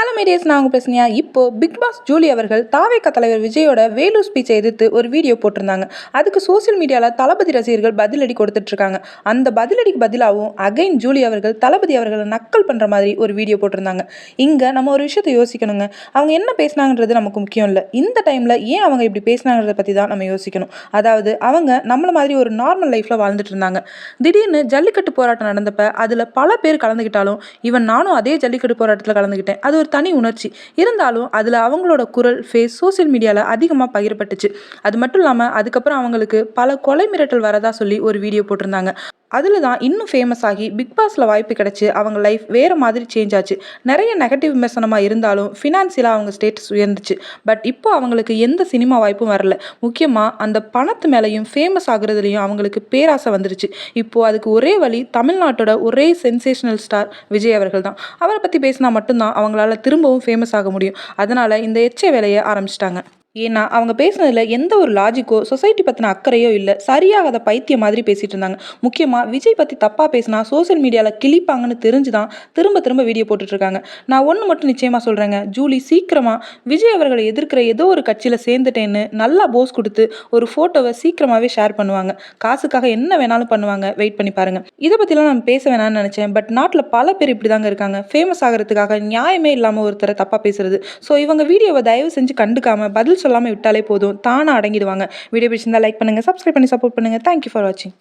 Hello மீடியஸ், நான் உங்கள் பிரச்சனையா. இப்போ பிக் பாஸ் ஜூலி அவர்கள் தாவேக தலைவர் விஜயோட வேலூர் ஸ்பீச்சை எதிர்த்து ஒரு வீடியோ போட்டிருந்தாங்க. அதுக்கு சோசியல் மீடியாவில் தளபதி ரசிகர்கள் பதிலடி கொடுத்துட்டு இருக்காங்க. அந்த பதிலடிக்கு பதிலாகவும் அகைன் ஜூலி அவர்கள் தளபதி அவர்களை நக்கல் பண்ணுற மாதிரி ஒரு வீடியோ போட்டிருந்தாங்க. இங்கே நம்ம ஒரு விஷயத்தை யோசிக்கணுங்க. அவங்க என்ன பேசினாங்கன்றது நமக்கு முக்கியம் இல்லை. இந்த டைமில் ஏன் அவங்க இப்படி பேசினாங்கிறத பற்றி தான் நம்ம யோசிக்கணும். அதாவது அவங்க நம்மள மாதிரி ஒரு நார்மல் லைஃப்பில் வாழ்ந்துட்டு இருந்தாங்க. திடீர்னு ஜல்லிக்கட்டு போராட்டம் நடந்தப்ப அதில் பல பேர் கலந்துக்கிட்டாலும் நானும் அதே ஜல்லிக்கட்டு போராட்டத்தில் கலந்துக்கிட்டேன். அது ஒரு தனி உணர்ச்சி இருந்தாலும் அதில் அவங்களோட குரல் ஃபேஸ் சோசியல் மீடியாவில் அதிகமாக பகிரப்பட்டுச்சு. அது மட்டும் இல்லாமல் அதுக்கப்புறம் அவங்களுக்கு பல கொலை மிரட்டல் வரதா சொல்லி ஒரு வீடியோ போட்டிருந்தாங்க. அதில் தான் இன்னும் ஃபேமஸ் ஆகி பிக் பாஸில் வாய்ப்பு கிடச்சி அவங்க லைஃப் வேறு மாதிரி சேஞ்ச் ஆச்சு. நிறைய நெகட்டிவ் விமர்சனமாக இருந்தாலும் ஃபினான்சியலாக அவங்க ஸ்டேட்டஸ் உயர்ந்துச்சு. பட் இப்போ அவங்களுக்கு எந்த சினிமா வாய்ப்பும் வரல. முக்கியமாக அந்த பணத்து மேலேயும் ஃபேமஸ் ஆகுறதுலையும் அவங்களுக்கு பேராசை வந்துருச்சு. இப்போது அதுக்கு ஒரே வழி தமிழ்நாட்டோட ஒரே சென்சேஷனல் ஸ்டார் விஜய் அவர்கள் தான். அவரை பற்றி பேசினா மட்டும்தான் அவங்களால திரும்பவும் ஃபேமஸ் ஆக முடியும். அதனால் இந்த எச்ச வேலையை ஆரம்பிச்சிட்டாங்க. ஏன்னா அவங்க பேசுனதில் எந்த ஒரு லாஜிக்கோ சொசைட்டி பற்றின அக்கறையோ இல்லை. சரியாக அதை பைத்தியம் மாதிரி பேசிகிட்டு இருந்தாங்க. முக்கியமாக விஜய் பற்றி தப்பாக பேசினா சோசியல் மீடியாவில் கிளிப்பாங்கன்னு தெரிஞ்சு தான் திரும்ப திரும்ப வீடியோ போட்டுட்ருக்காங்க. நான் ஒன்று மட்டும் நிச்சயமாக சொல்கிறேங்க, ஜூலி சீக்கிரமாக விஜய் அவர்களை எதிர்க்கிற ஏதோ ஒரு கட்சியில் சேர்ந்துட்டேன்னு நல்லா போஸ் கொடுத்து ஒரு ஃபோட்டோவை சீக்கிரமாகவே ஷேர் பண்ணுவாங்க. காசுக்காக என்ன வேணாலும் பண்ணுவாங்க. வெயிட் பண்ணி பாருங்கள். இதை பற்றிலாம் நான் பேச வேணாம்னு நினச்சேன். பட் நாட்டில் பல பேர் இப்படி தாங்க இருக்காங்க. ஃபேமஸ் ஆகிறதுக்காக நியாயமே இல்லாமல் ஒருத்தரை தப்பாக பேசுறது. ஸோ இவங்க வீடியோவை தயவு செஞ்சு கண்டுக்காமல் பதில் சொல்லாமல் விட்டாலே போதும், தானாக அடங்கிடுவாங்க. வீடியோ பிடிச்சிருந்தா லைக் பண்ணுங்கள், சப்ஸ்கிரைப் பண்ணி சப்போர்ட் பண்ணுங்கள். தேங்க்யூ ஃபார் வாட்சிங்.